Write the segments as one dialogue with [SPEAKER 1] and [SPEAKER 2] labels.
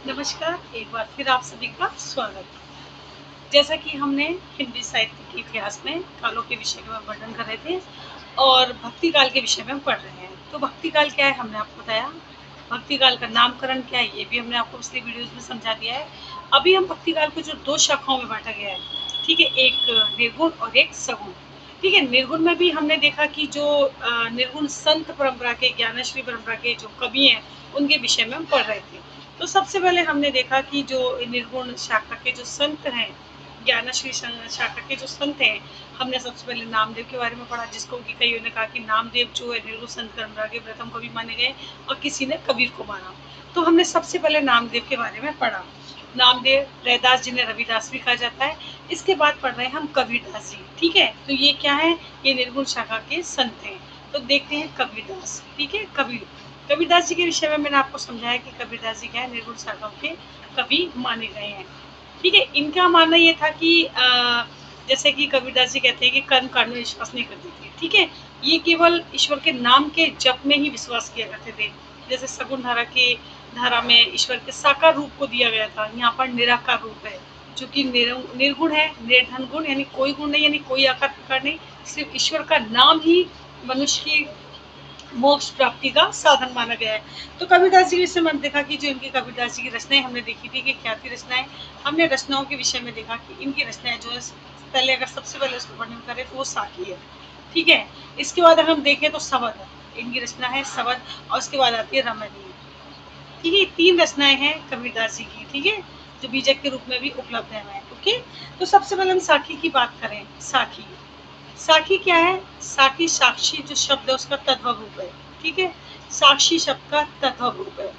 [SPEAKER 1] नमस्कार, एक बार फिर आप सभी का स्वागत। जैसा कि हमने हिंदी साहित्य के इतिहास में कालों के विषय में वर्णन कर रहे थे और भक्ति काल के विषय में हम पढ़ रहे हैं। तो भक्ति काल क्या है हमने आपको बताया, भक्ति काल का नामकरण क्या है ये भी हमने आपको पिछले वीडियोस में समझा दिया है। अभी हम भक्ति काल को जो दो शाखाओं में बांटा गया है, ठीक है, एक निर्गुण और एक सगुण। ठीक है, निर्गुण में भी हमने देखा कि जो निर्गुण संत परंपरा के, ज्ञानश्री परंपरा के जो कवि हैं उनके विषय में हम पढ़ रहे थे। तो सबसे पहले हमने देखा कि जो निर्गुण शाखा के जो संत हैं, ज्ञानश्री शाखा के जो संत हैं, हमने सबसे पहले नामदेव के बारे में पढ़ा, जिसको कि कईयों ने कहा कि नामदेव जो है निर्गुण संत परंपरा के प्रथम कवि माने गए और किसी ने कबीर को माना। तो हमने सबसे पहले नामदेव के बारे में पढ़ा। नामदेव, रैदास जिन्हें रविदास भी कहा जाता है। इसके बाद पढ़ रहे हैं हम कबीरदास जी। ठीक है, तो ये क्या है, ये निर्गुण शाखा के संत हैं। तो देखते हैं कबीरदास। ठीक है, कबीरदास जी के विषय में मैंने आपको समझाया कि कबीरदास जी क्या है, निर्गुण शाखाओं के कवि माने गए हैं। ठीक है, इनका मानना ये था कि जैसे कि कबीरदास जी कहते हैं कि कर्म कांड में विश्वास नहीं करते थे। ठीक है, ये केवल ईश्वर के नाम के जप में ही विश्वास किया करते थे। जैसे सगुण धारा में ईश्वर के साकार रूप को दिया गया था, यहाँ पर निराकार रूप है जो कि निर्गुण है, निर्धन गुण, यानी कोई गुण नहीं, यानी कोई आकार प्रकार नहीं, सिर्फ ईश्वर का नाम ही मनुष्य की मोक्ष प्राप्ति का साधन माना गया है। तो कबीरदास जी के विषय में देखा कि जो इनकी कबीरदास जी की रचनाएं हमने देखी थी कि क्या थी रचनाएं। हमने रचनाओं के विषय में देखा कि इनकी रचनाएं जो है, पहले अगर सबसे पहले उसको वर्णन करें तो वो साखी है। ठीक है, इसके बाद अगर हम देखें तो सवद है, इनकी रचना है सवद, और उसके बाद आती है रमणीय। ठीक है, तीन रचनाएं हैं कबीरदास जी की। ठीक है, जो बीजक के रूप में भी उपलब्ध है हमें। ओके, तो सबसे पहले हम साखी की बात करें। साखी साखी क्या है, साखी साक्षी जो शब्द है उसका तद्भव रूप है। ठीक है, साक्षी शब्द का तद्भव रूप है।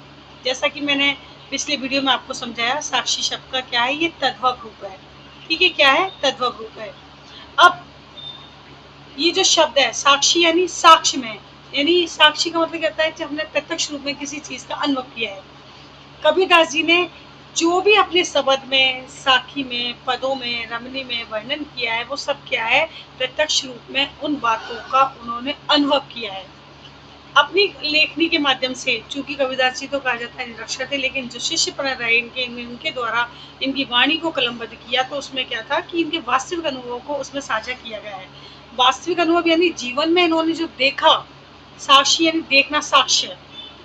[SPEAKER 1] जैसा कि मैंने पिछले वीडियो में आपको समझाया, साक्षी शब्द का क्या है, ये तद्भव रूप है। ठीक है, क्या है, तद्भव रूप है। अब ये जो शब्द है साक्षी, यानी साक्ष्य में, यानी साक्षी का मतलब कहता है कि हमने प्रत्यक्ष रूप में किसी चीज का अनुभव किया है। कबीरदास जी ने जो भी अपने शब्द में, साखी में, पदों में, रमनी में वर्णन किया है, वो सब क्या है, प्रत्यक्ष रूप में उन बातों का उन्होंने अनुभव किया है अपनी लेखनी के माध्यम से। चूंकि कबीरदास जी तो कहा जाता है निरक्षर थे, लेकिन जो शिष्य पर रहे इनके द्वारा इनकी वाणी को कलमबद्ध किया, तो उसमें क्या था कि इनके वास्तविक अनुभवों को उसमें साझा किया गया है। वास्तविक अनुभव यानी जीवन में इन्होंने जो देखा, साक्षी यानी देखना, साक्ष्य,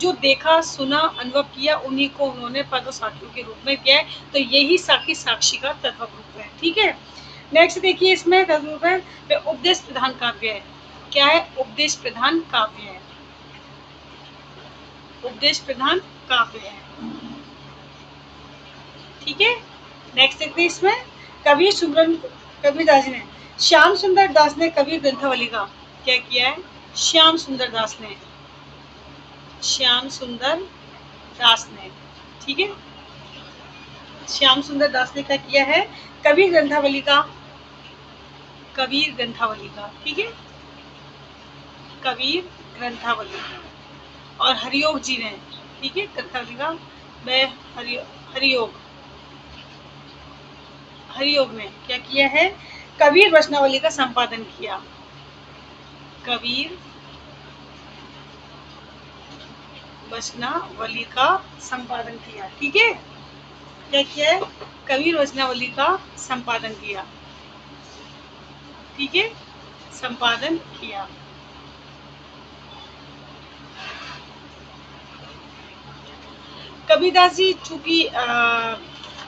[SPEAKER 1] जो देखा, सुना, अनुभव किया, उन्हीं को उन्होंने पद और साखियों के रूप में किया है। तो यही साखी साक्षी का तत्व रूप है। ठीक है, नेक्स्ट देखिए, इसमें तत्व है उपदेश प्रधान काव्य है। क्या है, उपदेश प्रधान काव्य है, उपदेश प्रधान काव्य है। ठीक है, नेक्स्ट देखते हैं इसमें कबीर सुमरन। कबीरदास जी ने, श्याम सुंदर दास ने कबीर ग्रंथावली का क्या किया है, श्याम सुंदर दास ने, श्याम सुंदर दास ने, ठीक है, श्याम सुंदर दास ने क्या किया है, कबीर ग्रंथावली का, कबीर ग्रंथावली का, ठीक है, कबीर ग्रंथावली, और हरियोग जी ने, ठीक है, ग्रंथावली का वह हरियोग, हरियोग में क्या किया है, कबीर वचनावली का संपादन किया, कबीर वचनावली का संपादन किया। ठीक है, क्या किया है, कबीर वचनावली का संपादन किया। ठीक है, संपादन किया। कबीरदास जी चूंकि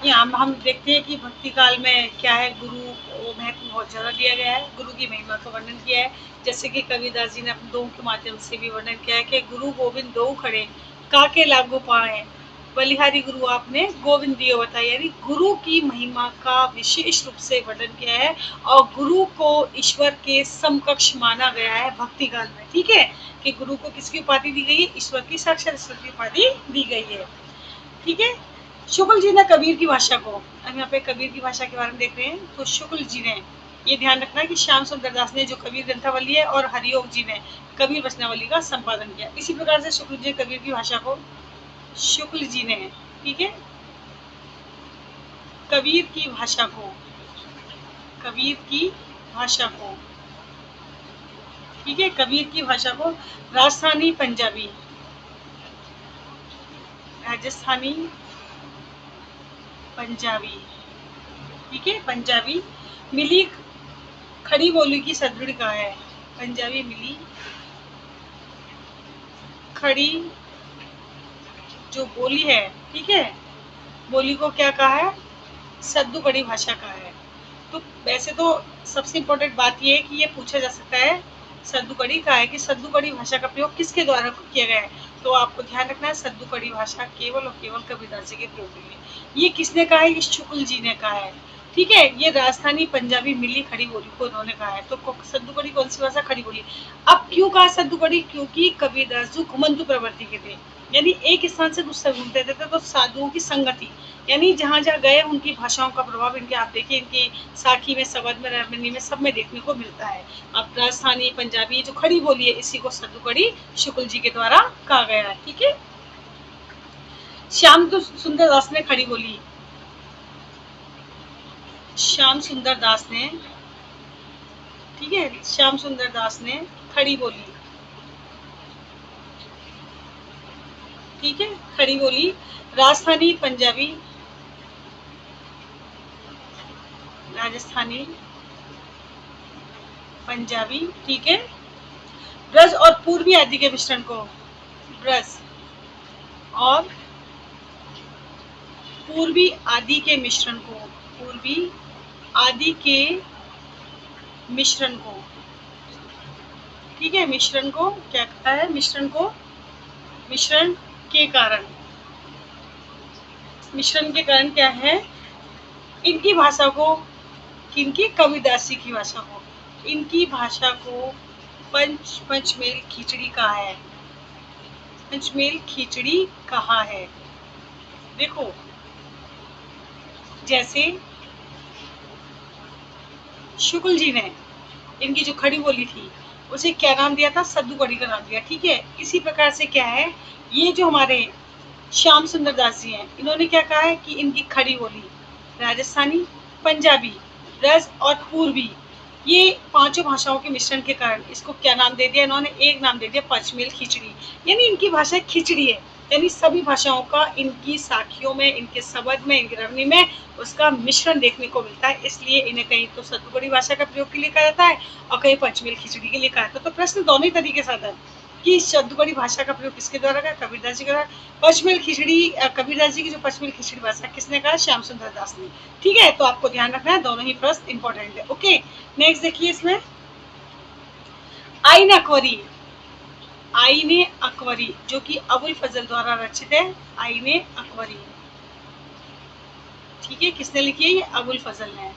[SPEAKER 1] यहाँ हम देखते हैं कि भक्ति काल में क्या है, गुरु को महत्व बहुत ज़्यादा दिया गया है, गुरु की महिमा का वर्णन किया है। जैसे कि कबीरदास जी ने अपने दोहों के माध्यम से भी वर्णन किया है कि गुरु गोविंद दो खड़े, काके लागू पाए, बलिहारी गुरु आपने गोविंद दियो बताया, यानी गुरु की महिमा का विशेष रूप से वर्णन किया है और गुरु को ईश्वर के समकक्ष माना गया है भक्ति काल में। ठीक है, कि गुरु को किसकी उपाधि दी गई है, ईश्वर की साक्षात ईश्वर की उपाधि दी गई है। ठीक है, शुक्ल जी ने कबीर की भाषा को, हम यहाँ पे कबीर की भाषा के बारे में देख रहे हैं, तो शुक्ल जी ने, ये ध्यान रखना कि श्याम सुंदर दास ने जो कबीर ग्रंथावली है और हरियोग जी ने कबीर वचनावली का संपादन किया। इसी प्रकार से शुक्ल जी कबीर की भाषा को, शुक्ल जी ने, ठीक है, कबीर की भाषा को, कबीर की भाषा को, ठीक है, कबीर की भाषा को राजस्थानी, पंजाबी, राजस्थानी, पंजाबी, ठीक है, पंजाबी। मिली खड़ी बोली की सदृढ़ कहा है, पंजाबी मिली खड़ी जो बोली है, ठीक है, बोली को क्या कहा है, सद्दू कड़ी भाषा कहा है। तो वैसे तो सबसे इम्पोर्टेंट बात ये है कि ये पूछा जा सकता है सद्दू कड़ी का है कि सद्दू कड़ी भाषा का प्रयोग किसके द्वारा किया गया है। तो आपको ध्यान रखना है सद्दू कड़ी भाषा केवल और केवल कबीरदास जी के प्रयोग के लिए। ये किसने कहा है, ये शुक्ल जी ने कहा है, ठीक है। ये राजस्थानी पंजाबी मिली खड़ी बोली को उन्होंने कहा है। तो सद्दू कड़ी कौन सी भाषा, खड़ी बोली। अब क्यों कहा सद्दू कड़ी, क्योंकि कबीरदास जी घुमंतु प्रवृत्ति के थे, यानी एक स्थान से दूसरे घूमते रहते थे। तो साधुओं की संगति, यानी जहाँ जहाँ गए उनकी भाषाओं का प्रभाव इनके, आप देखिए इनकी साखी में, शबद में, रामबनी में, सब में देखने को मिलता है। अब राजस्थानी पंजाबी जो खड़ी बोली है, इसी को सद्दू कड़ी शुक्ल जी के द्वारा कहा गया है, ठीक है। श्याम सुंदर दास ने खड़ी बोली, श्याम सुंदर दास ने, ठीक है, श्याम सुंदर दास ने खड़ी बोली, ठीक है, खड़ी बोली राजस्थानी पंजाबी, राजस्थानी पंजाबी, ठीक है, ब्रज और पूर्वी आदि के मिश्रण को, ब्रज और पूर्वी आदि के मिश्रण को, पूर्वी आदि के मिश्रण को, ठीक है, मिश्रण को क्या कहता है, मिश्रण को, मिश्रण के कारण, मिश्रण के कारण क्या है, इनकी भाषा को, किनकी, कबीरदास जी की भाषा को, इनकी भाषा को पंचमेल खिचड़ी कहा है, पंचमेल खिचड़ी कहा है। देखो जैसे शुक्ल जी ने इनकी जो खड़ी बोली थी उसे क्या नाम दिया था, सद्दू कड़ी का नाम दिया, ठीक है। इसी प्रकार से क्या है, ये जो हमारे श्याम सुंदर दास जी हैं, इन्होंने क्या कहा है कि इनकी खड़ी बोली राजस्थानी, पंजाबी, ब्रज और पूर्वी, ये पांचों भाषाओं के मिश्रण के कारण इसको क्या नाम दे दिया, इन्होंने एक नाम दे दिया पंचमेल खिचड़ी। यानी इनकी भाषा खिचड़ी है, यानी सभी भाषाओं का इनकी साखियों में, इनके शब्द में, इनकी रवनी में उसका मिश्रण देखने को मिलता है। इसलिए इन्हें कहीं तो सद्दू कड़ी भाषा का प्रयोग के लिए कहा जाता है और कहीं पंचमेल खिचड़ी के लिए कहा जाता है। तो प्रश्न दोनों ही तरीके से आता है कि सद्दू कड़ी भाषा का प्रयोग किसके द्वारा कहा, कबीरदास जी के द्वारा। पंचमेल खिचड़ी, कबीरदास जी की जो पंचमेल खिचड़ी भाषा किसने कहा, श्याम सुंदर दास ने, ठीक है। तो आपको ध्यान रखना है, दोनों ही प्रश्न इंपॉर्टेंट है। ओके, नेक्स्ट देखिए इसमें आईन अकबरी, आईने अकबरी जो कि अबुल फजल द्वारा रचित है, आईने अकबरी, ठीक है, किसने लिखी है, ये अबुल फजल ने,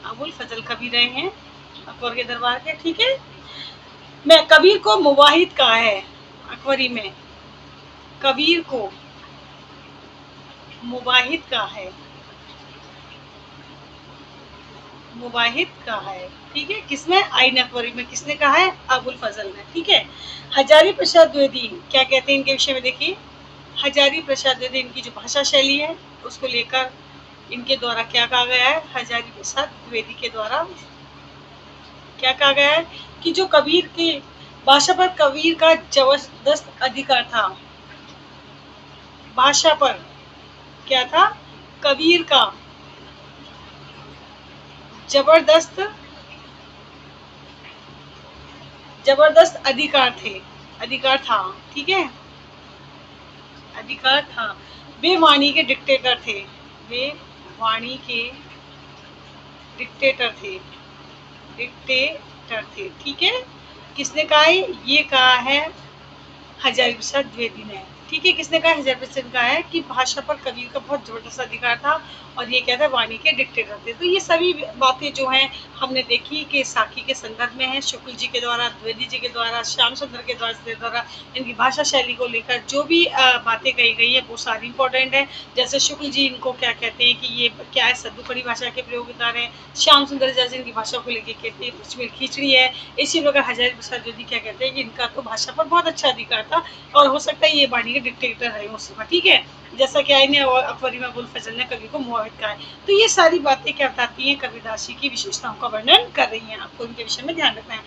[SPEAKER 1] अबुल फजल कबीर रहे हैं अकबर के दरबार के, ठीक है। मैं कबीर को मुवाहिद कहा है, अकबरी में कबीर को मुवाहिद कहा है, मुवाहिद कहा है, ठीक है, किसमें, आईन अकबरी में, किसने कहा है, अबुल फजल ने, ठीक है। हजारी प्रसाद द्विवेदी क्या कहते हैं इनके विषय में, देखिए हजारी प्रसाद द्विवेदी इनकी जो भाषा शैली है उसको लेकर इनके द्वारा क्या कहा गया है, हजारी प्रसाद द्विवेदी के द्वारा क्या कहा गया है कि जो कबीर की भाषा पर कबीर का जबरदस्त अधिकार था, भाषा पर क्या था, कबीर का जबरदस्त अधिकार था, ठीक है, अधिकार था। वे वाणी के डिक्टेटर थे, वे वाणी के डिक्टेटर थे, ठीक है। किसने कहा है, ये कहा है हजारी प्रसाद द्विवेदी ने, ठीक है। किसने कहा, हजारी प्रसाद कहा है कि भाषा पर कबीर का बहुत जबरदस्त अधिकार था और ये क्या था, वाणी के डिक्टेटर थे। तो ये सभी बातें जो हैं हमने देखी कि साखी के संदर्भ में है, शुक्ल जी के द्वारा, द्विवेदी जी के द्वारा, श्याम सुंदर के द्वारा इनकी भाषा शैली को लेकर जो भी बातें कही गई है वो सारी इंपॉर्टेंट है। जैसे शुक्ल जी इनको क्या कहते हैं कि ये क्या है, सद्दू कड़ी भाषा के प्रयोगकार है। श्याम सुंदर जैसे इनकी भाषा को लेकर कहते हैं पंचमेल खिचड़ी है। इसी प्रकार हजारी प्रसाद द्विवेदी क्या कहते हैं कि इनका तो भाषा पर बहुत अच्छा अधिकार था और हो सकता है ये वाणी के डिक्टेटर रहे उस समय, ठीक है। जैसा कि आईने अकबरी में अबुल फजल ने कबीर को मुवाहिद कहा है। तो ये सारी बातें क्या बताती हैं, कबीरदास जी की विशेषताओं का वर्णन कर रही हैं। आपको इनके विषय में ध्यान रखना है।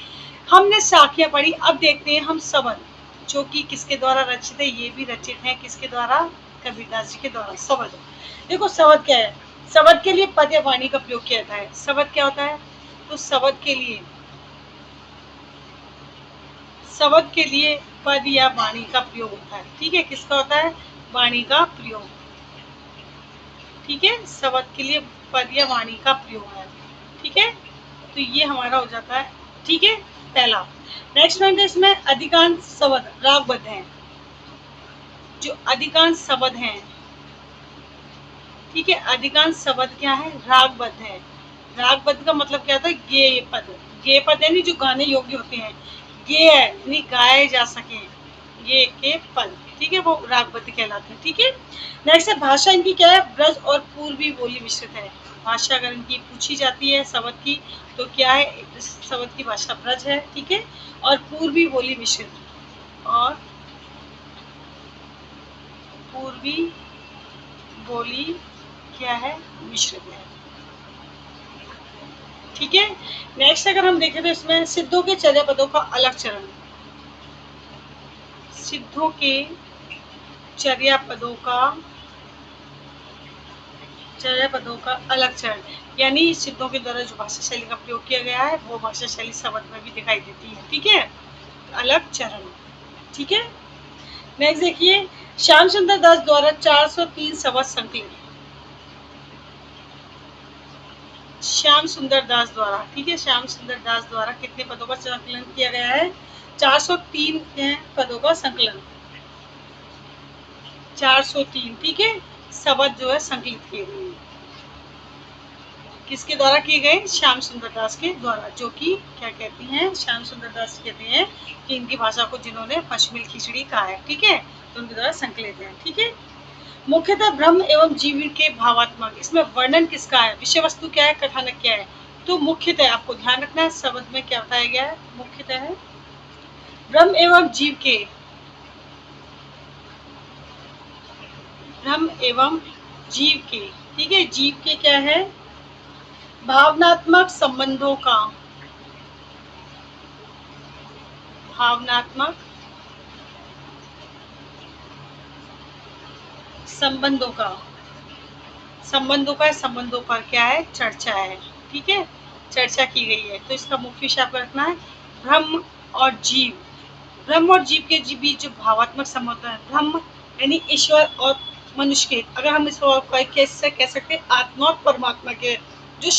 [SPEAKER 1] हमने साखियां पढ़ी, अब देखते हैं हम शबद जो कि किसके द्वारा रचित है, ये भी रचित है किसके द्वारा, कबीरदास जी के द्वारा। शब्द, देखो शब्द क्या है, शब्द के लिए पद या वाणी का प्रयोग किया जाता है। शब्द क्या होता है, तो शब्द के लिए पद या वाणी का प्रयोग होता है। ठीक है, किसका होता है, वाणी का प्रयोग। ठीक है, शब्द के लिए पद या वाणी का प्रयोग है। ठीक है, तो ये हमारा हो जाता है। ठीक है, पहला। नेक्स्ट पॉइंट है, इसमें अधिकांश शब्द रागबद्ध हैं। जो अधिकांश शब्द हैं, ठीक है, अधिकांश शब्द क्या है, रागबद्ध है। रागबद्ध का मतलब क्या होता है, गेय पद। गेय पद यानी जो गाने योग्य होते हैं, गेय यानी गाए जा सके, गेय के पद, ठीक है, वो रागबद्ध कहलाते हैं। ठीक है, नेक्स्ट है, भाषा इनकी क्या है, ब्रज और पूर्वी बोली मिश्रित है। भाषा अगर इनकी पूछी जाती है शब्द की, तो क्या है, इस शब्द की भाषा ब्रज है। ठीक है, और पूर्वी बोली मिश्रित, और पूर्वी बोली क्या है, मिश्रित है। ठीक है, नेक्स्ट अगर हम देखें तो इसमें सिद्धों के चर्या पदों का अलग चरण, सिद्धों के चर्या पदों का अलग चरण, यानी सिद्धों के द्वारा जो भाषा शैली का प्रयोग किया गया है, वो भाषा शैली शब्द में भी दिखाई देती है। ठीक है, अलग चरण। ठीक है, नेक्स्ट देखिए, श्याम सुंदर दास द्वारा 403 शब्द संकलित, श्याम सुंदर दास द्वारा। ठीक है, श्याम सुंदर दास द्वारा कितने पदों का संकलन किया गया है, 403 पदों का संकलन, 403। ठीक है, शब्द जो है संकलित किए गए, किसके द्वारा किए गए, श्याम सुंदर दास के द्वारा, जो कि क्या कहती हैं, श्याम सुंदर दास कहते हैं कि इनकी भाषा को जिन्होंने पश्चिमी खिचड़ी कहा है। ठीक है, तो उनके द्वारा संकलित है। ठीक है, मुख्यतः ब्रह्म एवं जीव के भावात्मक, इसमें वर्णन किसका है, विषय वस्तु क्या है, कथानक क्या है, तो मुख्यतः आपको ध्यान रखना है शब्द में क्या बताया गया है, मुख्यतः है ब्रह्म एवं जीव के, ब्रह्म एवं जीव के, ठीक है, जीव के क्या है, भावनात्मक संबंधों का, भावनात्मक संबंधों पर क्या है, चर्चा है। ठीक है, चर्चा की गई है, तो इसका मुख्य विषय आपको रखना है ब्रह्म और जीव, ब्रह्म और जीव के बीच जो भावात्मक संबंध है, ब्रह्म यानी ईश्वर और मनुष्य के, अगर हम इसको कैसे कह सकते हैं, आत्मा और परमात्मा के जो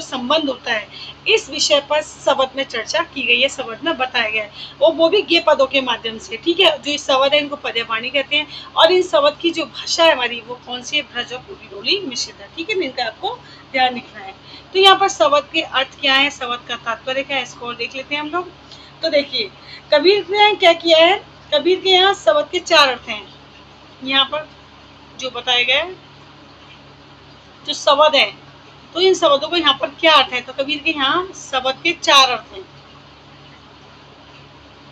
[SPEAKER 1] संबंध होता है, इस विषय पर शब्द में चर्चा की गई है, शब्द में बताया गया है, और वो भी गेय पदों के माध्यम से। ठीक है, जो इस शब्द है इनको पद्य वाणी कहते हैं, और इन शब्द की जो भाषा है हमारी, वो कौन सी है, ब्रज और पूर्वी बोली मिश्रित है। ठीक है, इनका आपको ध्यान रखना है। तो यहाँ पर शब्द के अर्थ क्या है, शब्द का तात्पर्य क्या है, इसको देख लेते हैं हम लोग। तो देखिए, कबीर ने क्या किया है, कबीर के यहाँ शब्द के 4 अर्थ हैं, यहाँ पर जो बताए गए जो शब्द है, तो इन शब्दों को यहाँ पर क्या अर्थ है, तो कबीर के यहाँ शब्द के 4 अर्थ हैं।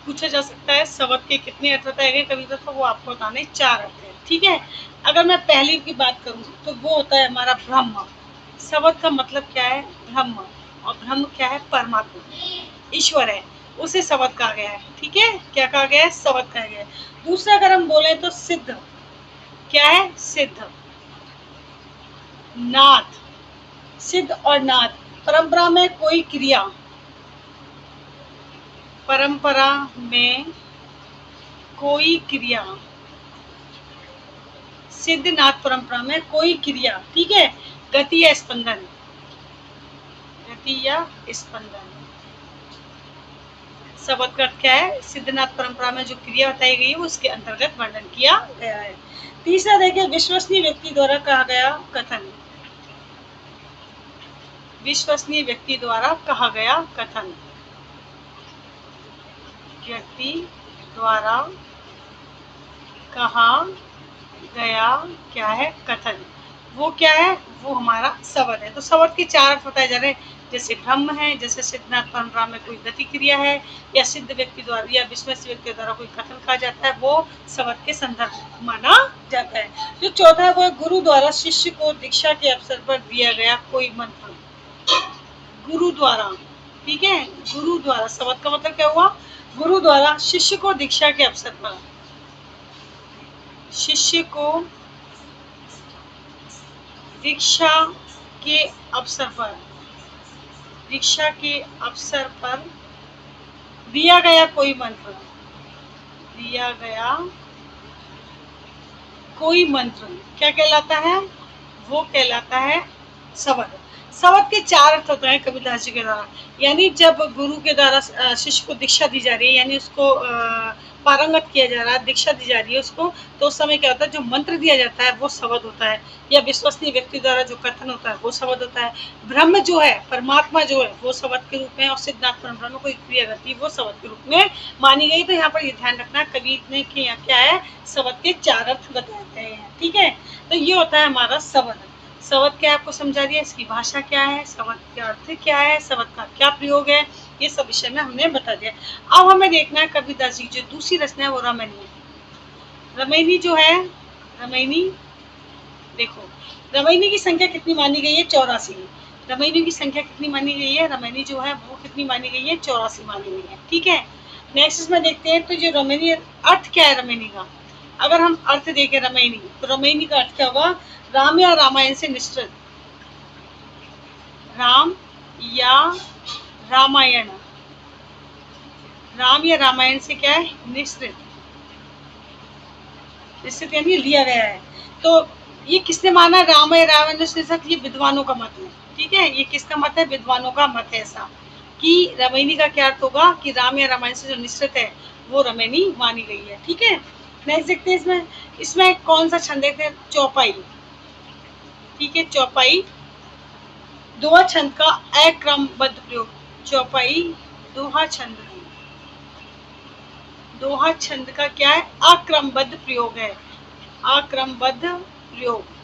[SPEAKER 1] पूछा जा सकता है शब्द के कितने अर्थ बताए गए कबीर, तो वो आपको बताने 4 अर्थ है। ठीक है, अगर मैं पहली की बात करूँ तो वो होता है हमारा ब्रह्म, शब्द का मतलब क्या है, ब्रह्म, और ब्रह्म क्या है, परमात्मा, ईश्वर है, उसे शब्द कहा गया है। ठीक है, क्या कहा गया है, शब्द कहा गया है। दूसरा अगर हम बोले तो सिद्ध, क्या है, सिद्ध, नाथ, सिद्ध और नाथ, परंपरा में कोई क्रिया, परंपरा में कोई क्रिया, सिद्ध नाथ परंपरा में कोई क्रिया। ठीक है, गति या स्पंदन, गति या स्पंदन, शब्द का अर्थ क्या है, सिद्धनाथ परंपरा में जो क्रिया बताई गई है उसके अंतर्गत वर्णन किया गया है। तीसरा देखिए, विश्वसनीय व्यक्ति द्वारा कहा गया कथन, विश्वसनीय व्यक्ति द्वारा कहा गया कथन, व्यक्ति द्वारा कहा गया क्या है, कथन, वो क्या है, वो हमारा शब्द है। तो शब्द के 4 अर्थ बताए जा रहे हैं, जैसे ब्रह्म है, जैसे सिद्धनाथ परंपरा में कोई गति क्रिया है, या सिद्ध व्यक्ति द्वारा या विश्वसनीय व्यक्ति द्वारा कोई कथन कहा जाता है, वो शब्द के संदर्भ माना जाता है। जो चौथा है, वो गुरु द्वारा शिष्य को दीक्षा के अवसर पर दिया गया कोई मंत्र, गुरु द्वारा। ठीक है, गुरु द्वारा, शब्द का मतलब क्या हुआ, गुरु द्वारा शिष्य को दीक्षा के अवसर पर शिष्य को दीक्षा के अवसर पर, दीक्षा के अवसर पर दिया गया कोई मंत्र, दिया गया कोई मंत्र क्या कहलाता है? वो कहलाता है शब्द। शब्द के चार अर्थ होते हैं कबीरदास जी के द्वारा। यानी जब गुरु के द्वारा शिष्य को दीक्षा दी जा रही है, यानी उसको पारंगत किया जा रहा है, दीक्षा दी जा रही है उसको, तो उस समय क्या होता है, जो मंत्र दिया जाता है वो शब्द होता है, या विश्वसनीय व्यक्ति द्वारा जो कथन होता है वो शब्द होता है। ब्रह्म जो है, परमात्मा जो है, वो शब्द के रूप में, और सिद्धार्थ ब्रह्म को क्रिया करती है वो शब्द के रूप में मानी गई। तो यहाँ पर ये ध्यान रखना, कबीर ने कि यहाँ क्या है, शब्द के चार अर्थ बताते हैं। ठीक है, तो ये होता है हमारा शब्द। शब्द क्या आपको समझा दिया, इसकी भाषा क्या है, शब्द का अर्थ क्या है, शब्द का क्या प्रयोग है, ये सब विषय में हमने बता दिया। अब हमें देखना है कबीरदास जी की जो दूसरी रचना है वो रामायणी है। रामायणी जो है, रामायणी देखो, रामायणी की संख्या कितनी मानी गई है? 84। रामायणी की संख्या कितनी मानी गई है? रामायणी जो है वो कितनी मानी गई है? 84 मानी गई है। ठीक है, नेक्स्ट इसमें देखते हैं तो जो रामायणी अर्थ क्या है रामायणी का। अगर हम अर्थ देखें रामायणी, तो रामायणी का अर्थ क्या होगा? राम या रामायण से निश्चित, राम या रामायण, राम या रामायण से क्या है? निश्चित, निश्चित यानी लिया गया है। तो ये किसने माना राम या रामायण से निश्चित? ये विद्वानों का मत है। ठीक है, ये किसका मत है? विद्वानों का मत है ऐसा कि रामायणी का क्या अर्थ होगा कि राम या रामायण से जो निश्चित है वो रामायणी मानी गई है। ठीक है, नेक्स्ट देखते हैं इसमें, इसमें कौन सा छंद देखते हैं? चौपाई। ठीक है, चौपाई दोहा छंद का अक्रमबद्ध प्रयोग। चौपाई दोहा छंद, दोहा छंद का क्या है? अक्रमबद्ध प्रयोग है, अक्रमबद्ध प्रयोग।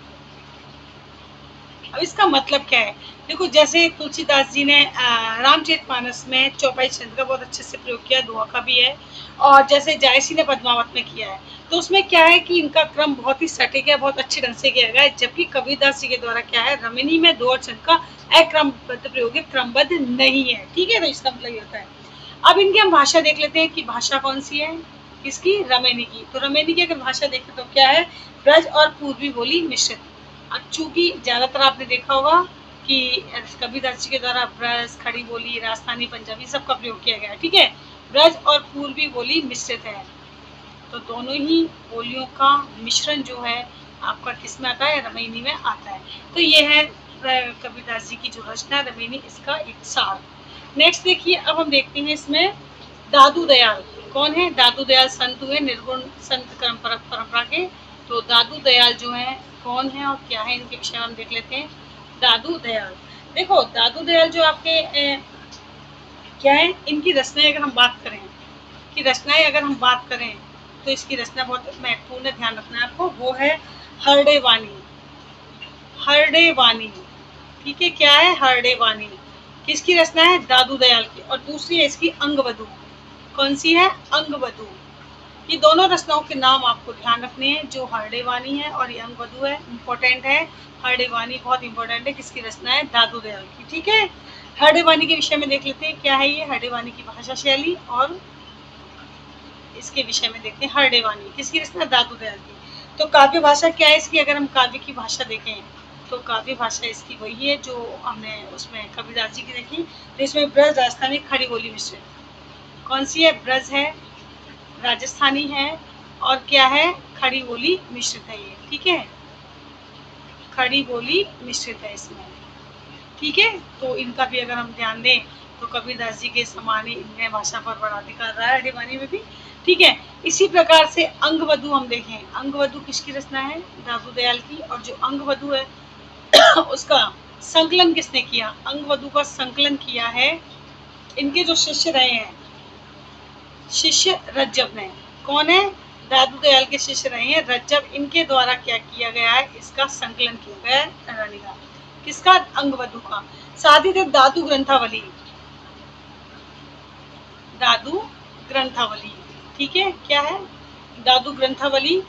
[SPEAKER 1] अब इसका मतलब क्या है? देखो, जैसे तुलसीदास जी ने रामचरितमानस में चौपाई छंद का बहुत अच्छे से प्रयोग किया, दोहा का भी है, और जैसे जायसी ने पद्मावत में किया है, तो उसमें क्या है कि इनका क्रम बहुत ही सटीक है, बहुत अच्छे ढंग से किया गया है। जबकि कबीरदास जी के द्वारा क्या है, रामायणी में दोहा छंद का अक्रमबद्ध प्रयोग है, क्रमबद्ध नहीं है। ठीक है, तो इसका मतलब ये होता है। अब इनकी हम भाषा देख लेते हैं कि भाषा कौन सी है किसकी? रामायणी की। तो रामायणी की अगर भाषा देखें तो क्या है? ब्रज और पूर्वी बोली मिश्रित। अब चूंकि ज्यादातर आपने देखा होगा कि कबीरदास जी के द्वारा ब्रज, खड़ी बोली, राजस्थानी, पंजाबी सबका प्रयोग किया गया है। ठीक है, ब्रज और पूर्वी बोली मिश्रित है, तो दोनों ही बोलियों का मिश्रण जो है आपका किस में आता है? रामायणी में आता है। तो ये है कबीरदास जी की जो रचना है रामायणी, इसका एक सार। नेक्स्ट देखिए, अब हम देखते हैं इसमें दादू दयाल। कौन है? दादू दयाल संत हुए निर्गुण संत परंपरा के। तो दादू दयाल जो है कौन है और क्या है, इनके विषय में हम देख लेते हैं। दादू दयाल, देखो दादू दयाल जो आपके क्या है, इनकी रचनाएं अगर हम बात करें, कि रचनाएं अगर हम बात करें तो इसकी रचना बहुत महत्वपूर्ण है, ध्यान रखना है आपको। वो है हरडे वाणी, हरडे वाणी। ठीक है, क्या है? हरडे वाणी। किसकी रचना है? दादू दयाल की। और दूसरी है इसकी अंगवधु। कौन सी है? अंगवधु। ये दोनों रचनाओं के नाम आपको ध्यान रखने हैं, जो हरडे वाणी है और ये अंगवधु है, इंपॉर्टेंट है। हरडे वाणी बहुत इंपॉर्टेंट है, किसकी रचना है? दादू दयाल की। ठीक है, हरडे वाणी के विषय में देख लेते हैं क्या है ये हरडे वाणी की भाषा शैली, और इसके विषय में देखते हैं। हरडे वाणी किसकी रचना? दादू दयाल की। तो काव्य भाषा क्या है इसकी? अगर हम काव्य की भाषा देखें तो काव्य भाषा इसकी वही है जो हमने उसमें कबीरदास जी की देखी। तो इसमें ब्रज, राजस्थानी, खड़ी बोली मिश्रित। कौन सी है? ब्रज है, राजस्थानी है, और क्या है? खड़ी बोली मिश्रित है ये। ठीक है, खड़ी बोली मिश्रित है इसमें। ठीक है, तो इनका भी अगर हम ध्यान दें तो कबीरदास जी के समान ही इनने भाषा पर बड़ा अधिकार रहा है हरडे वाणी में भी। ठीक है, इसी प्रकार से अंगवधु हम देखें, अंगवधु किसकी रचना है? दादू दयाल की। और जो अंगवधु है उसका संकलन किसने किया? अंगवधु का संकलन किया है इनके जो शिष्य रहे हैं, शिष्य रज्जब ने। कौन है? दादू दयाल के शिष्य रहे हैं रज्जब, इनके द्वारा क्या किया गया है? इसका संकलन किया गया है रानी का। किसका? अंगवधु का। साथ ही दादू ग्रंथावली, दादू ग्रंथावली। ठीक है, क्या है? दादू ग्रंथावली।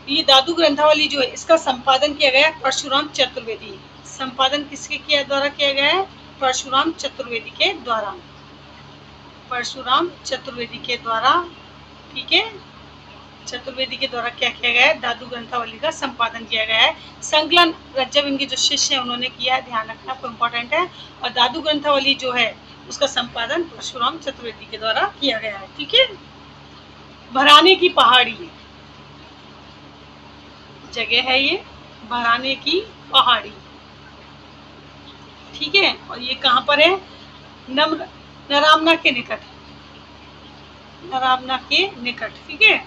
[SPEAKER 1] ये दादू ग्रंथावली जो है इसका संपादन किया गया है परशुराम चतुर्वेदी। संपादन किसके द्वारा किया गया है? परशुराम चतुर्वेदी के द्वारा, परशुराम चतुर्वेदी के द्वारा। ठीक है, चतुर्वेदी के द्वारा क्या किया गया है, दादू ग्रंथावली का संपादन किया गया है। संकलन रज्जब इनके जो शिष्य हैं उन्होंने किया है, ध्यान रखना आपको इम्पोर्टेंट है। और दादू ग्रंथावली जो है उसका संपादन परशुराम चतुर्वेदी के द्वारा किया गया है। ठीक है। भराने की पहाड़ी जगह है ये, भराने की पहाड़ी। ठीक है। और ये कहाँ पर है, नरामना के निकट, नरामना के निकट। ठीक है।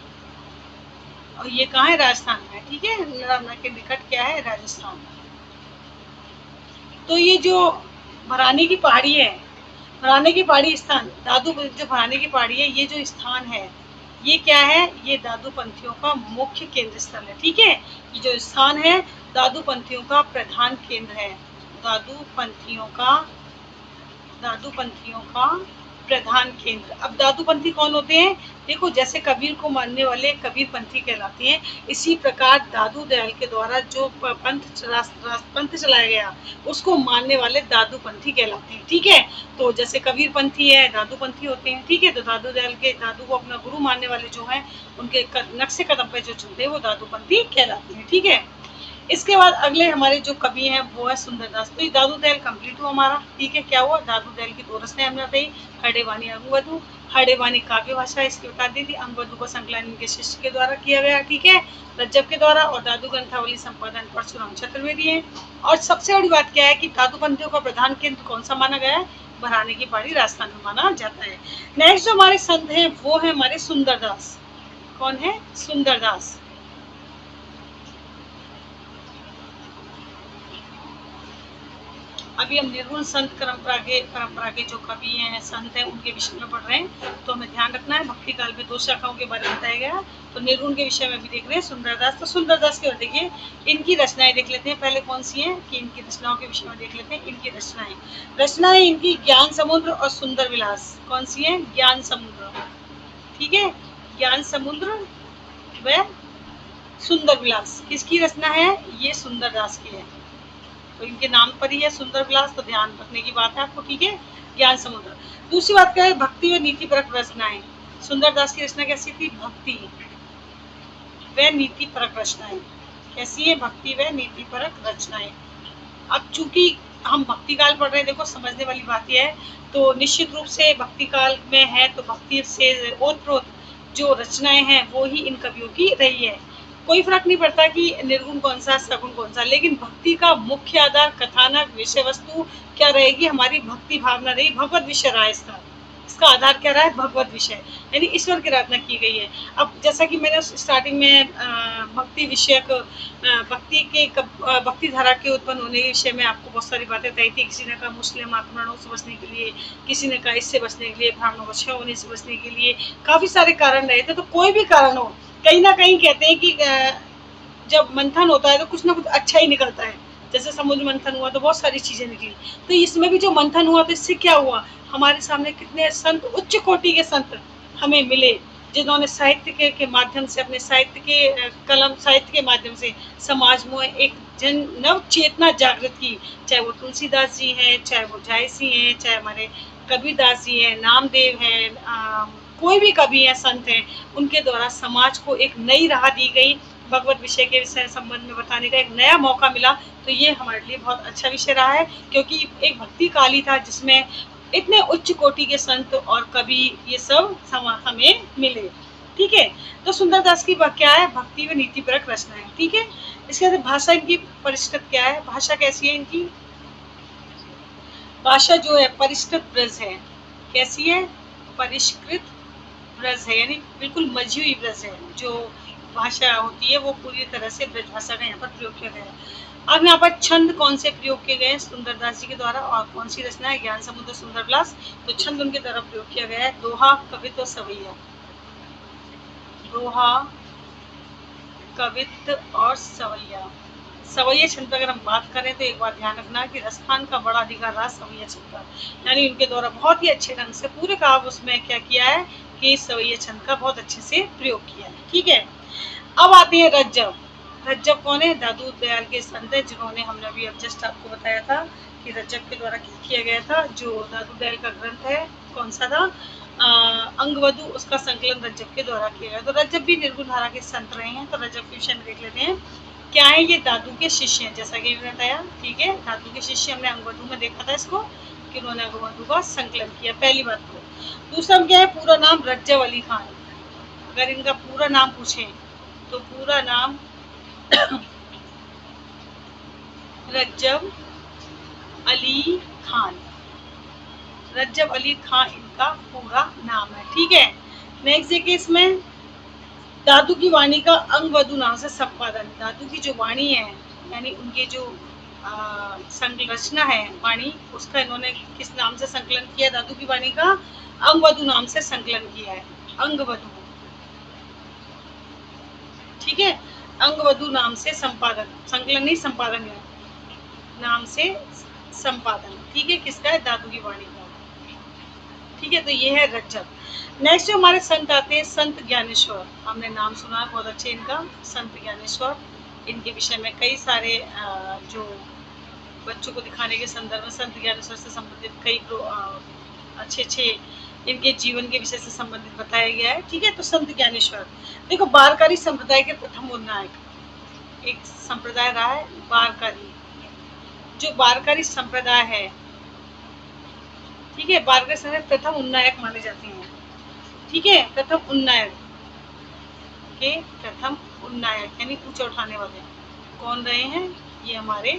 [SPEAKER 1] और ये कहाँ है, राजस्थान में। ठीक है। नरामना के निकट क्या है, राजस्थान। तो ये जो भराने की पहाड़ी है, भराने की पहाड़ी स्थान, दादू जो भराने की पहाड़ी है, ये जो स्थान है ये क्या है, ये दादू पंथियों का मुख्य केंद्र स्थल है। ठीक है। ये जो स्थान है दादू पंथियों का प्रधान केंद्र है, दादू पंथियों का प्रधान केंद्र। अब दादू पंथी कौन होते हैं, देखो जैसे कबीर को मानने वाले कबीर पंथी कहलाते हैं, इसी प्रकार दादू दयाल के द्वारा जो पंथ चलाया गया उसको मानने वाले दादू पंथी कहलाते हैं। ठीक है। तो जैसे कबीर पंथी है, दादू पंथी होते हैं। ठीक है। तो दादू दयाल के, दादू को अपना गुरु मानने वाले जो हैं उनके नक्शे कदम पे जो चलते हैं वो दादू पंथी कहलाते हैं। ठीक है। इसके बाद अगले हमारे जो कवि हैं वो है सुंदरदास। तो ये दादू दयाल कंप्लीट हुआ हमारा। ठीक है। क्या हुआ, दादू दयाल की 2 रचनाएं हमने बताई, हडेवानी अंगवधु। हडेवानी काव्य भाषा इसकी बता दी थी, अंगवधु का संकलन इनके शिष्य के द्वारा किया गया। ठीक है, रज्जब के द्वारा। और दादू ग्रंथावली संपादन परशुराम चतुर्वेदी है। और सबसे बड़ी बात क्या है कि दादू पंथियों का प्रधान केंद्र कौन सा माना गया है, भराने की पहाड़ी राजस्थान में माना जाता है। नेक्स्ट जो हमारे संत हैं वो है हमारे सुंदरदास। कौन है, सुंदरदास। अभी हम निर्गुण संत परंपरा के जो कवि हैं, संत हैं, उनके विषय में पढ़ रहे हैं। तो हमें ध्यान रखना है, भक्ति काल में 2 शाखाओं के बारे में बताया गया। तो निर्गुण के विषय में भी देख रहे हैं सुंदरदास। तो सुंदरदास के देखिए इनकी रचनाएं देख लेते हैं पहले कौन सी हैं, कि इनकी रचनाओं के विषय में देख लेते हैं। इनकी रचनाएं इनकी ज्ञान समुद्र और सुंदर विलास। कौन सी है, ज्ञान समुद्र। ठीक है, ज्ञान समुद्र व सुंदर विलास किसकी रचना है, ये सुंदरदास की है। तो इनके नाम पर ही है सुंदर विलास, तो ध्यान रखने की बात है आपको। ठीक है, ज्ञान समुद्र। दूसरी बात क्या है, भक्ति व नीति परक रचनाएं। सुंदरदास की रचना कैसी थी, भक्ति व नीति परक रचनाएं। कैसी है, भक्ति व नीति परक रचनाएं। अब चूंकि हम भक्ति काल पढ़ रहे हैं, देखो समझने वाली बात यह है, तो निश्चित रूप से भक्ति काल में है तो भक्ति से ओतप्रोत जो रचनाएं हैं वो ही इन कवियों की रही है। कोई फर्क नहीं पड़ता कि निर्गुण कौन सा, सगुण कौन सा, लेकिन भक्ति का मुख्य आधार, कथानक, विषय वस्तु क्या रहेगी, हमारी भक्ति भावना रही, भगवत विषय रहा इसका आधार क्या रहा है, भगवत विषय, यानी ईश्वर की आराधना की गई है। अब जैसा कि मैंने स्टार्टिंग में भक्ति विषयक भक्ति धारा के उत्पन्न होने के विषय में आपको बहुत सारी बातें बताई थी। किसी ने कहा मुस्लिम आक्रमणों से बचने के लिए, किसी ने कहा इससे बचने के लिए, ब्राह्मणों को क्षय होने से बचने के लिए, काफी सारे कारण रहे थे। तो कोई भी कारण हो, कहीं ना कहीं कहते हैं कि जब मंथन होता है तो कुछ ना कुछ अच्छा ही निकलता है। जैसे समुद्र मंथन हुआ तो बहुत सारी चीजें निकली, तो इसमें भी जो मंथन हुआ तो इससे क्या हुआ, हमारे सामने कितने संत, उच्च कोटि के संत हमें मिले, जिन्होंने साहित्य के माध्यम से, अपने साहित्य के माध्यम से समाज में एक नव चेतना जागृत की। चाहे वो तुलसीदास जी हैं, चाहे वो जायसी हैं, चाहे हमारे कबीरदास जी हैं, नामदेव हैं, कोई भी कवि है, संत हैं, उनके द्वारा समाज को एक नई राह दी गई, भगवत विषय के संबंध में बताने का एक नया मौका मिला। तो ये हमारे लिए बहुत अच्छा विषय रहा है, क्योंकि एक भक्ति काल ही था जिसमें इतने उच्च कोटि के संत और कवि ये सब हमें मिले। ठीक है, तो सुंदरदास की क्या है, भक्ति व नीति परक रचना है। ठीक है, इसके बाद भाषा इनकी परिष्कृत क्या है, भाषा कैसी है इनकी, भाषा जो है परिष्कृत ब्रज है। कैसी है, परिष्कृत ब्रज है, यानी बिल्कुल मजी हुई ब्रज है। जो भाषा होती है वो पूरी तरह से ब्रज भाषा का यहाँ पर प्रयोग किया गया है। अब यहाँ पर छंद कौन से प्रयोग किए गए सुंदरदास जी के द्वारा, और कौन सी रचना है, ज्ञान समुद्र सुंदर विलास। तो छंद उनके द्वारा प्रयोग किया गया है दोहा, कवित्व, सवैया। दोहा, कवित्व और सवैया। सवैया छंद पर अगर हम बात करें तो एक बात ध्यान रखना कि राजस्थान का बड़ा अधिकार रहा सवैया छंद का, यानी उनके द्वारा बहुत ही अच्छे ढंग से पूरे काव्य उसमें क्या किया है कि सवैया छंद का बहुत अच्छे से प्रयोग किया है। ठीक है, अब आते हैं रज्जब। रज्जब कौन है, दादू दयाल के संत है, जिन्होंने हमने अभी अब जस्ट आपको बताया था कि रज्जब के द्वारा क्या किया गया था। जो दादू दयाल का ग्रंथ है कौन सा था, अंगवधु उसका संकलन रज्जव के द्वारा किया गया। तो रज्जव भी निर्गुण धारा के संत रहे हैं। तो रज्जव के विषय में देख लेते हैं क्या है। ये दादू के शिष्य हैं, जैसा कि मैंने बताया। ठीक है, दादू के शिष्य हमने अंगवधु में देखा था इसको कि उन्होंने अंगवधु का संकलन किया, पहली बात। तो दूसरा क्या है, पूरा नाम रज्जव अली खान। अगर इनका पूरा नाम पूछे तो पूरा नाम रज्जव अली खान। रज्जव अली खान इनका पूरा नाम है। ठीक है, नेक्स्ट देखिए इसमें दादू की वाणी का अंगवधु नाम से संपादन। दादू की जो वाणी है यानी उनके जो संरचना है वाणी, उसका इन्होंने किस नाम से संकलन किया। दादू की वाणी का अंगवधु नाम से संकलन किया है। अंगवधु, ठीक है, अंगवधु नाम से संपादन, संकलन नहीं संपादन है, नाम से संपादन। ठीक है, किसका है, दादू की वाणी का। ठीक है, तो ये है रज्जव। नेक्स्ट जो हमारे संत आते हैं संत ज्ञानेश्वर। हमने नाम सुना बहुत अच्छे इनका, संत ज्ञानेश्वर। इनके विषय में कई सारे जो बच्चों को दिखाने के संदर्भ में संत ज्ञानेश्वर से संबंधित कई अच्छे इनके जीवन के विषय से संबंधित बताया गया है। ठीक है, तो संत ज्ञानेश्वर देखो बारकारी संप्रदाय के प्रथम उन्नायक एक संप्रदाय रहा है बारकारी। जो बारकारी संप्रदाय है, ठीक है, बारकारी संप्रदाय प्रथम उन्नायक माने जाते हैं। ठीक है, प्रथम उन्नायक के प्रथम उन्नायक यानी ऊंचा उठाने वाले कौन रहे हैं, ये हमारे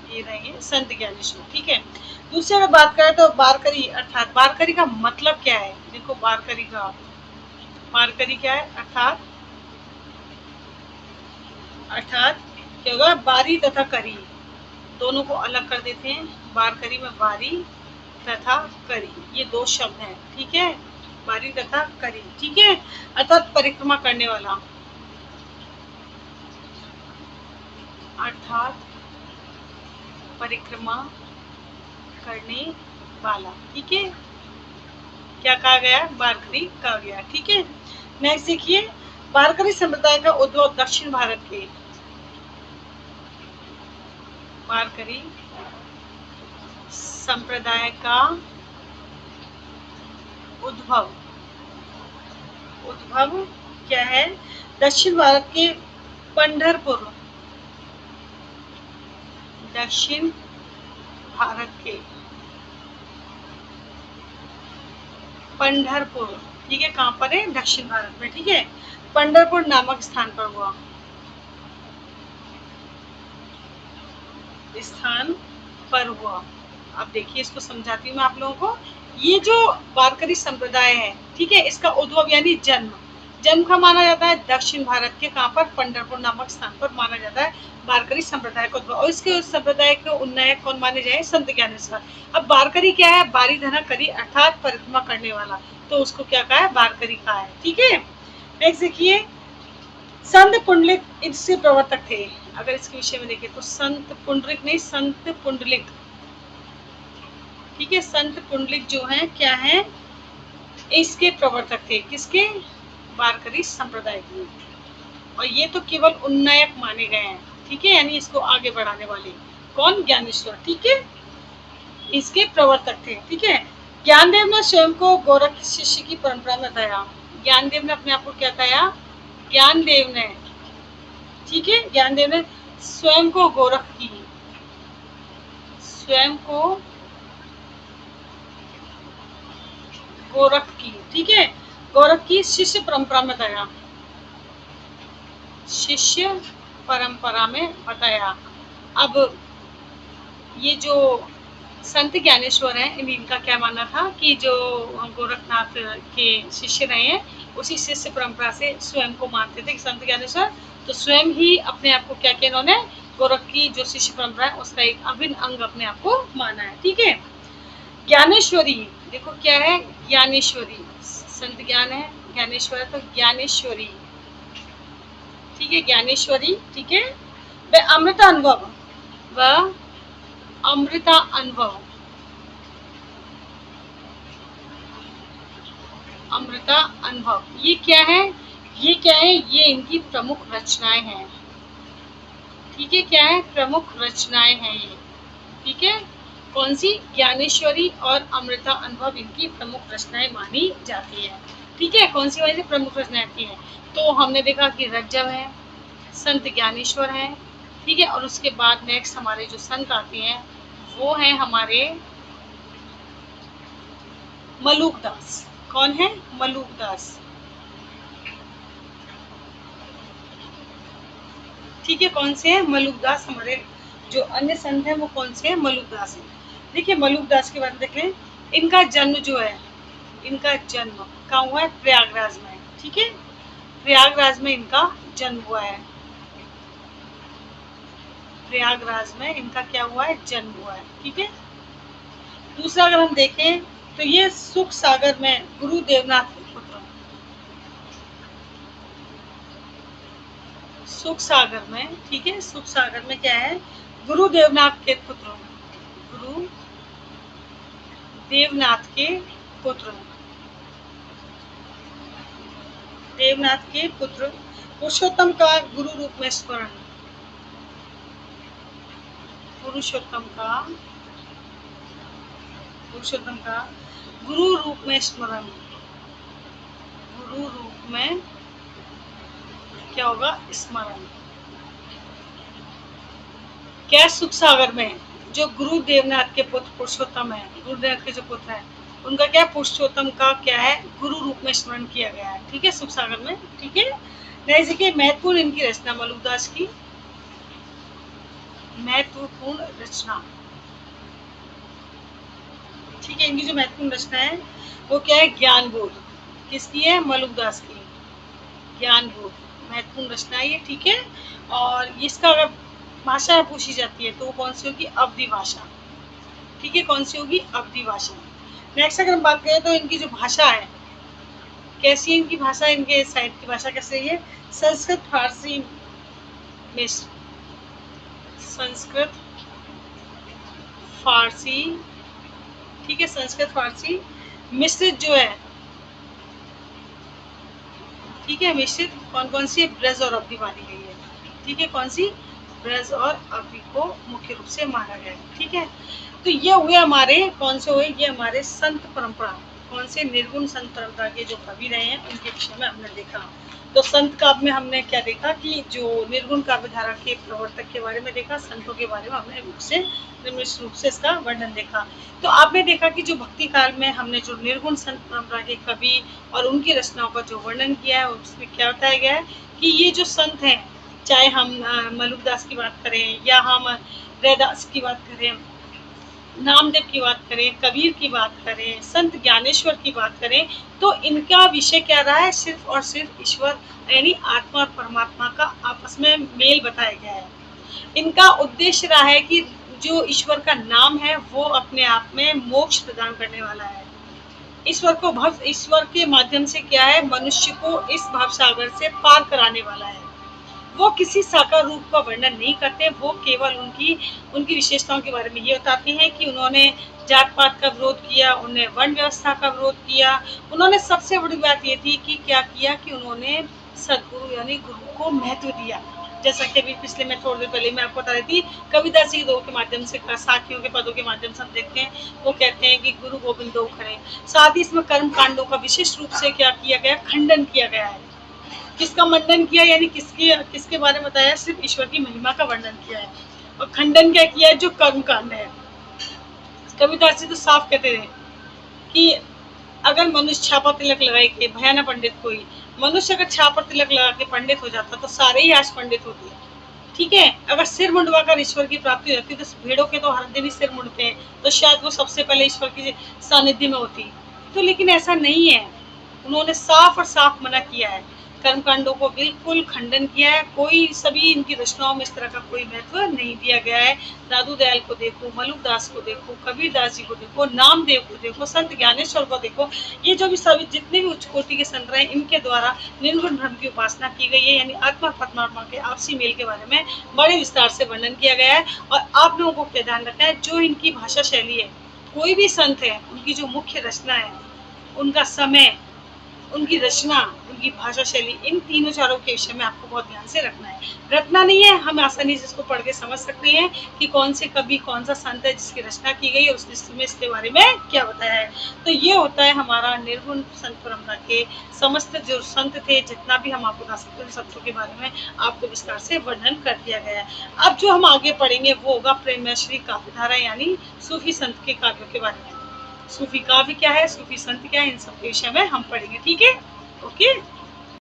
[SPEAKER 1] ये रहे हैं संत ज्ञानेश्वर। ठीक है, दूसरी अगर बात करें तो बारकरी अर्थात बारकरी का मतलब क्या है। देखो बारकरी क्या है, अर्थात क्या होगा, बारी तथा करी दोनों को अलग कर देते हैं। बारकरी में बारी तथा करी ये दो शब्द हैं। ठीक है, बारी तथा करी। ठीक है, अर्थात परिक्रमा करने वाला, अर्थात परिक्रमा करने वाला। ठीक है, क्या कहा गया, बारकरी कहा गया। ठीक है, नेक्स्ट देखिए बारकरी संप्रदाय का उद्भव दक्षिण भारत के, बारकरी संप्रदाय का उद्भव क्या है, दक्षिण भारत के पंढरपुर, दक्षिण भारत के पंढरपुर। ठीक है, कहाँ पर है, दक्षिण भारत में। ठीक है, पंढरपुर नामक स्थान पर हुआ, अब देखिए इसको समझाती हूँ मैं आप लोगों को। ये जो बारकरी संप्रदाय है, ठीक है, इसका उद्भव यानी जन्म का माना जाता है दक्षिण भारत के कहाँ पर, पंढरपुर नामक स्थान पर माना जाता है बारकरी संप्रदाय का उद्भव। और इसके संप्रदाय के उन्नायक कौन माने जाए, संत ज्ञानेश्वर। अब बारकरी क्या है, बारी धना करी अर्थात परिक्रमा करने वाला, तो उसको क्या कहा है, बारकरी कहा है। ठीक है, नेक्स्ट देखिए संत पुंडलिक इससे प्रवर्तक थे। अगर इसके विषय में देखें तो संत पुंडलिक नहीं, संत पुंडलिक। ठीक है, संत पुंडलिक जो है क्या है, इसके प्रवर्तक थे, किसके, बारकरी संप्रदाय के। और ये तो केवल उन्नायक माने गए हैं। ठीक है, यानी इसको आगे बढ़ाने वाले कौन, ज्ञानेश्वर। ठीक है, इसके प्रवर्तक थे। ठीक है, ज्ञानदेव ने स्वयं को गोरख शिष्य की परंपरा में बताया। ज्ञानदेव ने अपने आप को क्या कहा, ज्ञानदेव ने, ठीक है, ज्ञानदेव ने स्वयं को गोरख की, ठीक है, गोरख की शिष्य परंपरा में बताया, शिष्य परंपरा में बताया। अब ये जो संत ज्ञानेश्वर हैं, इनका क्या मानना था कि जो गोरखनाथ के शिष्य रहे हैं उसी शिष्य परंपरा से स्वयं को मानते थे कि संत ज्ञानेश्वर, तो स्वयं ही अपने आप को क्या किया इन्होंने, गोरख की जो शिष्य परंपरा है उसका एक अभिन्न अंग अपने आप को माना है। ठीक है, ज्ञानेश्वरी देखो क्या है, ज्ञानेश्वरी, संत ज्ञान है, ज्ञानेश्वर है तो ज्ञानेश्वरी। ठीक है, ज्ञानेश्वरी। ठीक है, वह अमृता अनुभव, वह अमृता अनुभव, अमृता अनुभव ये क्या है, ये इनकी प्रमुख रचनाएं हैं। ठीक है, क्या है, प्रमुख रचनाएं हैं ये। ठीक है, कौन सी? ज्ञानेश्वरी और अमृता अनुभव इनकी प्रमुख रचनाएं मानी जाती है। ठीक है, कौन सी वाली प्रमुख रचनाएं आती है? तो हमने देखा कि रज्जव है, संत ज्ञानेश्वर है, ठीक है, और उसके बाद नेक्स्ट हमारे जो संत आते हैं वो हैं हमारे मलुकदास। कौन है? मलुकदास। ठीक है, कौन से हैं? मलुकदास। हमारे जो अन्य संत हैं वो कौन से हैं? मलुकदास हैं। देखिए मलुकदास के बारे में देख लें। इनका जन्म जो है, इनका जन्म कहाँ हुआ है? प्रयागराज में। ठीक है, प्रयागराज में इनका जन्म हुआ है। प्रयागराज में इनका क्या हुआ है? जन्म हुआ है। ठीक है, दूसरा अगर हम देखें तो ये सुख सागर में गुरु देवनाथ के पुत्र, सुख सागर में, ठीक है, सुख सागर में क्या है? गुरु देवनाथ के पुत्र, गुरु देवनाथ के पुत्र, देवनाथ के पुत्र पुरुषोत्तम का गुरु रूप में स्मरण, पुरुषोत्तम का, पुरुषोत्तम का गुरु रूप में स्मरण, गुरु रूप में क्या होगा? स्मरण। क्या सुख सागर में जो गुरु देवनाथ के पुत्र पुरुषोत्तम है, गुरु देवनाथ के जो पुत्र है उनका क्या? पुरुषोत्तम का क्या है? गुरु रूप में स्मरण किया गया है। ठीक है, सुख सागर में। ठीक है, जैसे कि महत्वपूर्ण इनकी रचना, मलुकदास की महत्वपूर्ण रचना, ठीक है, इनकी जो महत्वपूर्ण रचना है वो क्या है? ज्ञान बोध। किसकी है? मलुकदास की ज्ञान बोध महत्वपूर्ण रचना है ये। ठीक है, और इसका अगर भाषा पूछी जाती है तो वो कौन सी होगी? अवधी भाषा। ठीक है, कौन सी होगी? अवधी भाषा। नेक्स्ट अगर हम बात करें तो इनकी जो भाषा है कैसी है? इनकी भाषा, इनके साहित्य की भाषा कैसे है? संस्कृत फारसी मिश्र, संस्कृत फारसी, ठीक है, संस्कृत फारसी मिश्रित जो है, ठीक है, मिश्रित कौन कौन सी? ब्रज और अवधी मानी गई है। ठीक है, कौन सी? ब्रज और अवधी को मुख्य रूप से माना गया है। ठीक है, तो ये हुए हमारे कौन से हुए? ये हमारे संत परंपरा, कौन से? निर्गुण संत परंपरा के जो कवि रहे हैं उनके विषय में हमने देखा। तो संत काव्य में हमने क्या देखा कि जो निर्गुण काव्य धारा के प्रवर्तक के बारे में देखा, संतों के बारे में हमने निम्न रूप से इसका वर्णन देखा। तो आपने देखा कि जो भक्ति काल में हमने जो निर्गुण संत परंपरा के कवि और उनकी रचनाओं का जो वर्णन किया है उसमें क्या बताया गया है कि ये जो संत हैं, चाहे हम मलुकदास की बात करें या हम रैदास की बात करें, नामदेव की बात करें, कबीर की बात करें, संत ज्ञानेश्वर की बात करें, तो इनका विषय क्या रहा है? सिर्फ और सिर्फ ईश्वर यानी आत्मा और परमात्मा का आपस में मेल बताया गया है। इनका उद्देश्य रहा है कि जो ईश्वर का नाम है वो अपने आप में मोक्ष प्रदान करने वाला है। ईश्वर के माध्यम से क्या है? मनुष्य को इस भाव सागर से पार कराने वाला है। वो किसी साकार रूप का वर्णन नहीं करते, वो केवल उनकी विशेषताओं के बारे में ये बताते हैं कि उन्होंने जात पात का विरोध किया, उन्होंने वर्ण व्यवस्था का विरोध किया, उन्होंने सबसे बड़ी बात ये थी कि क्या किया कि उन्होंने सदगुरु यानी गुरु को महत्व दिया। जैसा कि अभी पिछले में थोड़ी देर पहले मैं आपको बता रही थी, कविता सी दो के माध्यम से, साखियों के पदों के माध्यम से हम देखते हैं, वो कहते हैं कि गुरु गोविंद दो खड़े। साथ ही इसमें कर्म कांडों का विशेष रूप से क्या किया गया? खंडन किया गया है। किसका मंडन किया? यानी किसके बारे में बताया? सिर्फ ईश्वर की महिमा का वर्णन किया है। और खंडन क्या किया है? जो कर्म कांड है। कविता से तो साफ कहते थे कि अगर मनुष्य छापा तिलक लगाए के भयाना पंडित कोई, मनुष्य अगर छापा तिलक लगा के पंडित हो जाता तो सारे ही आज पंडित होते हैं। ठीक है, अगर सिर मुंडवा कर ईश्वर की प्राप्ति हो जाती तो भेड़ों के तो हर दिन ही सिर मुंडते हैं, तो शायद वो सबसे पहले ईश्वर की सानिध्य में होती। तो लेकिन ऐसा नहीं है, उन्होंने साफ और साफ मना किया है, कर्मकांडों को बिल्कुल खंडन किया है। कोई सभी इनकी रचनाओं में इस तरह का कोई महत्व नहीं दिया गया है। दादू दयाल को देखो, मलुकदास को देखो, कबीरदास जी को देखो, नामदेव को देखो, संत ज्ञानेश्वर को देखो, ये जो भी सभी जितने भी उच्च कोटि के संत रहे इनके द्वारा निर्गुण ब्रह्म की उपासना की गई है, यानी आत्मा परमात्मा के आपसी मेल के बारे में बड़े विस्तार से वर्णन किया गया है। और आप लोगों को क्या ध्यान रखना है, जो इनकी भाषा शैली है, कोई भी संत है उनकी जो मुख्य रचना है, उनका समय, उनकी रचना, उनकी भाषा शैली, इन तीनों चारों के विषय में आपको बहुत ध्यान से रखना है। रटना नहीं है, हम आसानी से इसको पढ़ के समझ सकते हैं कि कौन से कवि, कौन सा संत है जिसकी रचना की गई और उसने इसके बारे में क्या बताया है। तो ये होता है हमारा निर्गुण संत परंपरा के समस्त जो संत थे, जितना भी हम आपको बता सकते हैं, संतों के बारे में आपको विस्तार से वर्णन कर दिया गया है। अब जो हम आगे पढ़ेंगे वो होगा प्रेमश्री काव्यधारा, यानी सूफी संत के काव्यों के बारे में। सूफी काव्य क्या है, सूफी संत क्या है, इन सब के विषय में हम पढ़ेंगे। ठीक है, ओके।